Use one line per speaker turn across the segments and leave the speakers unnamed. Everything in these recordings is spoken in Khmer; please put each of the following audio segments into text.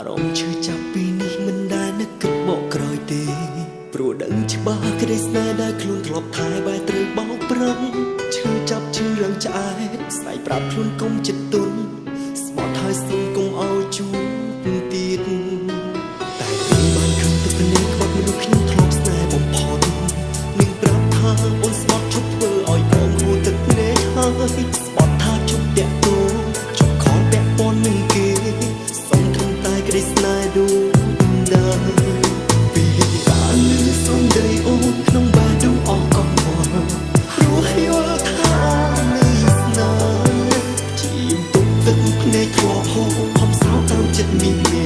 អារម្មណ៍ឈឺចាប់ពីនេះមិនដែលនឹកគិតមកក្រោយទេព្រោះដឹងច្បាស់ក្តីស្នេហ៍ដែលខ្លួនធ្លាប់ថែបែរត្រូវបោកប្រាំឈឺចាប់ឈឺឡើងឆ្អែតស្ដាយប្រាប់ខ្លួនកុំចិត្តទុនស្បត់ហើយសុំកុំឲ្យជួបទៀតតែពេលបានឃើញទឹកភ្នែកខ្វាត់មនុស្សខ្ញុំធ្លាប់ស្នេហ៍បំផុតនឹងប្រាប់ថាអូនស្បត់ឈប់ធ្វើឲ្យបងហូរទឹកភ្នែកហើយស្បត់ថាជប់តាក់ទងជប់ខលពាក់ព័ន្ធនឹងគេសុំធ្វើតែក្តីស្នេហ៍ដូចដើមពីបានលឺសំដីអូនក្នុងបែបដូចអស់កង្វល់ព្រោះយល់ថាអូននៅស្នេហ៍ជាទុកទឹកភ្នែកធ្លាប់ហូរខំសោកតាមចិត្តមីមី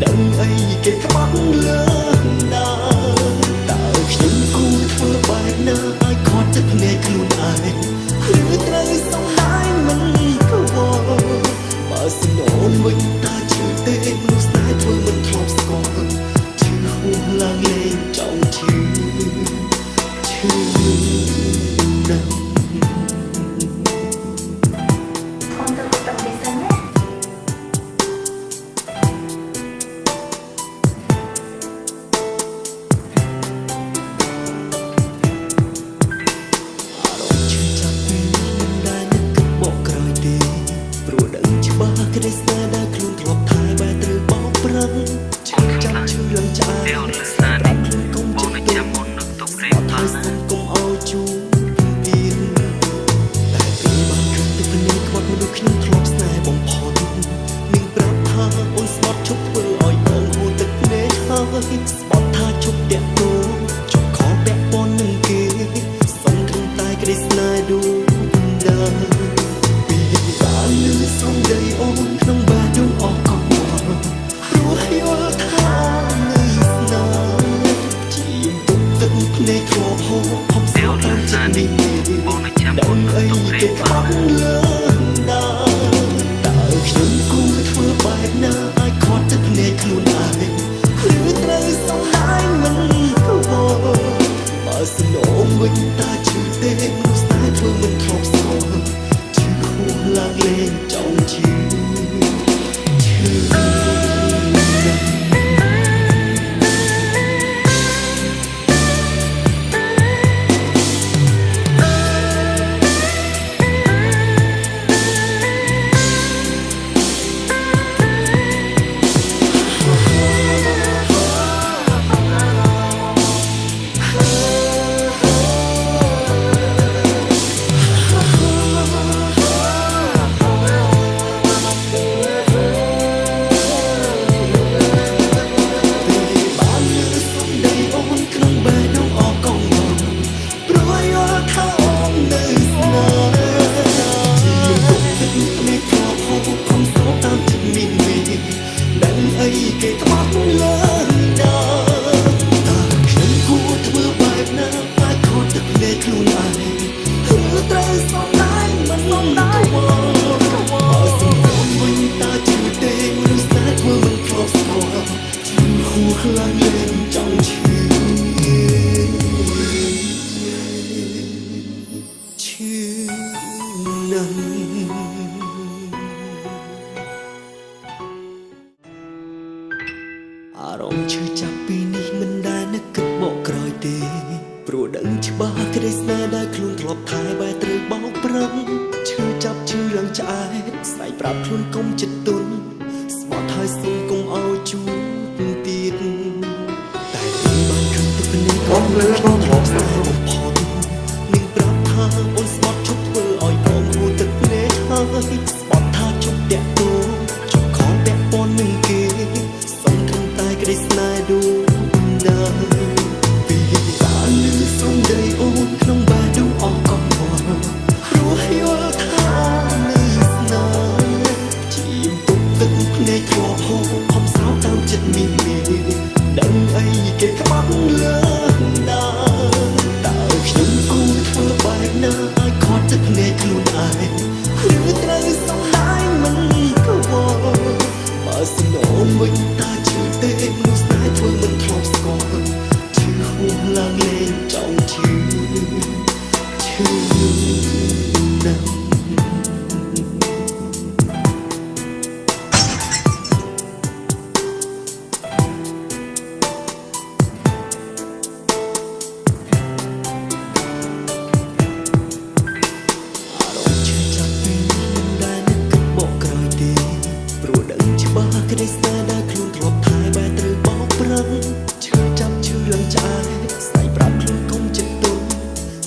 ដឹងអីគេក្បត់លើណាតើខ្ញុំគួរធ្វើបែបណាឲ្យខត់ចិត្តភ្នែកខ្លួនឯងឬត្រូវសំដែងមិនខ្វល់បើសិនអូនវិញតាជឿទេមនុស្សតែធ្វើមិនធ្លាប់ស្គាល់ឈឺហួសឡើងលេងចង់ឈឺណាស់
អូនទៅទៅពីសិនណា
ក្តីស្នេហ៍ដែលខ្លួនធ្លាប់ថែបែរត្រូវបោកប្រាំឈឺចាប់ឈឺឡើងឆ្អែតស្ដាយប្រាប់ខ្លួនកុំចិត្តទុនហើយសុំកុំឲ្យជួបទៀតតែពេលបានឃើញទឹកភ្នែកខ្វាត់មនុស្សខ្ញុំធ្លាប់ស្នេហ៍បំផុតនឹងប្រាប់ថាអូនស្បត់ឈប់ធ្វើឲ្យបងហូរទឹកភ្នែកហើយស្បត់ថាជប់តាក់ទងជប់ខលពាក់ព័ន្ធនឹងគេសុំធ្វើតែក្តីស្នេហ៍ដូចដើមបានលឺសំដីអូនក្នុងបែបដូចអស់កង្វល់ព្រោះយល់ថានៅស្នេហ៍ជាទុកទឹកភ្នែកធ្លាប់ហូរខំសោកតាមចិត្តនេះដឹងអីគេក្បត់លើណាតើខ្ញុំគួរធ្វើបែបណាឲ្យខត់ទឹកភ្នែកខ្លួនឯងឬត្រូវសំដែងមិនខ្វល់បើសិនអូនវិញតាជឿទេមនុស្សតែធ្វើមិនធ្លាប់ស្គាល់ឡើងលេងចង់ឈឺគេក្បត់លើណាតើខ្ញុំគួរធ្វើបែបណាឲ្យខត់ទឹកភ្នែកខ្លួនឯងឬត្រូវសំដែងមិនសំដែងបើសិនអូនវិញតាជឿទេមនុស្សតែធ្វើមិនធ្លាប់ស្គាល់ឈឺហួសឡើងលេងចង់ឈឺណាស់អារម្មណ៍ឈឺចាប់ពីនេះមិនដែលនឹកគិតមកក្រោយទេព្រោះដឹងច្បាស់ក្តីស្នេហ៍ដែលខ្លួនធ្លាប់ថែបែរត្រូវបោកប្រាំឈឺចាប់ឈឺឡើងឆ្អែតស្ដាយប្រាប់ខ្លួនកុំចិត្តទុនស្បត់ហើយសុំកុំឲ្យជួបទៀតតែពេលបានឃើញទឹកភ្នែកអូនធ្លាប់ស្នេហ៍បំផុតនឹងប្រាប់ថាអូនស្បត់ឈប់ធ្វើឲ្យបងហូរទឹកភ្នែកហើយស្បត់ថាជប់តាក់ទងជប់ខលពាក់ព័ន្ធនឹងគេក្តីស្នេហ៍ដូចដើមពីបានលឺសំដីអូនក្នុងបែបដូចអស់កង្វល់ព្រោះយល់ថានៅស្នេហ៍ជាទុកទឹកភ្នែកធ្លាប់ហូរខំសោកតាមចិត្តមីមីដឹងអីគេក្បត់លើណា ក្តីស្នេហ៍ដែលខ្លួនធ្លាប់ថែបែរត្រូវបោកប្រាំងឈឺចាប់ឈឺឡើងឆ្អែតស្ដីប្រាប់ខ្លួនកុំចិត្តទុំ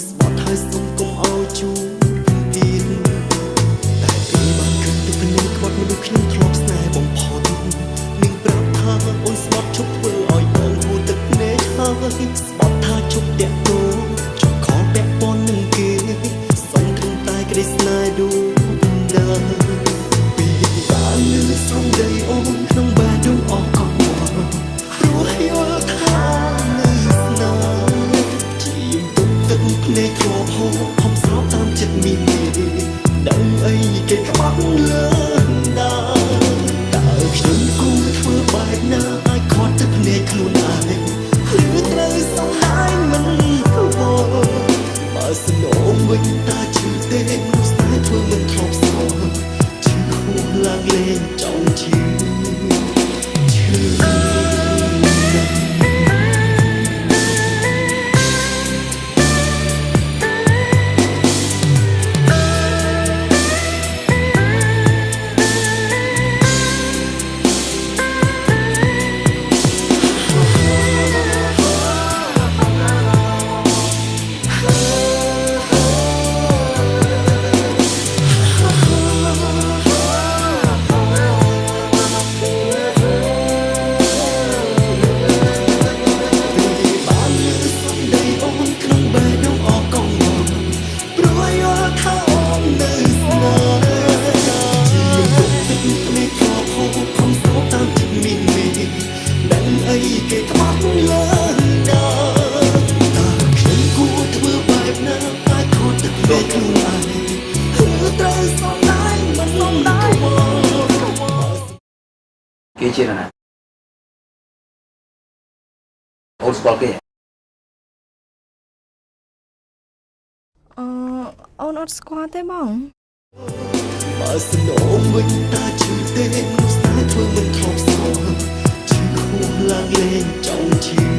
ស្បត់ហើយសុំកុំឲ្យជួបពីនតែពេលបានគិតទៅភ្នែកខ្វាត់មនុស្សខ្ញុំធ្លាប់ស្នេហ៍បំផុតនឹងប្រាប់ថាអូនស្បត់ឈប់ធ្វើឲ្យបងហូរទឹកភ្នែកហើយស្បត់ថាឈប់តាក់ទងជប់ខលពាក់ព័ន្ធនឹងគេសុំត្រឹមតែក្តីស្នេហ៍ដួងដាពីបានលឺសំដីអូនក្នុងបែរដងអកកព្រោះយល់ថានៅស្នេហ៍ជាយំទុកទឹកភ្នែកធ្លាប់ហូរខំស្រោបតាមចិត្តមីមីដឹងអីគេក្បត់លើដាតើខ្ញុំគួរធ្វើបែបណាឲ្យខត់ទឹកភ្នែកខ្លួនឯងឬត្រូវសំដែងមិនខ្វល់បើស្នងវិញតាជឿទេនោះស្នេហ៍ធ្វើមិនធ្លាប់ស្គាល់ជឿហួសឡើងលេងចង់ជឿជឿ
គេជាណាអូនស្គាល់គេ
អូនអត់ស្គាល់ទេបង
បើស្នងវិញតាជឿទេនោះស្នេហ៍ធ្វើមិនធ្លាប់ស្គាល់ជឿហួសឡើងលេងចង់ជឿ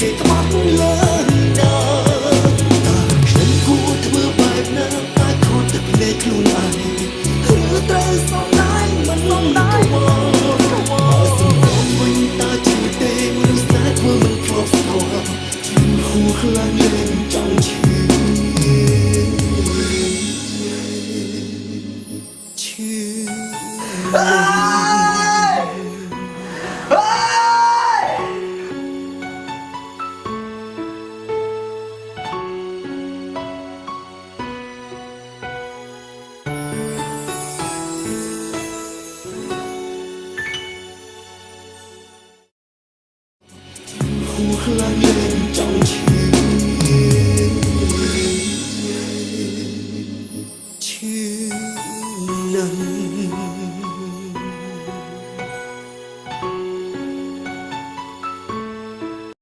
គេក្បត់លើដាតើខ្ញុំគួរធ្វើបែបណាតែខត់ទឹកភ្នែកខ្លួនឯងឬត្រូវសំដែងមិនសំដែងបើសំដងវិញតាជឿទេមនុស្សតែធ្វើមិនធ្លាប់ស្គាល់ជឿហួសឡើងលេងចង់ជឿឈឺហួសឡើងលេងចង់ឈឺឈឺណាស់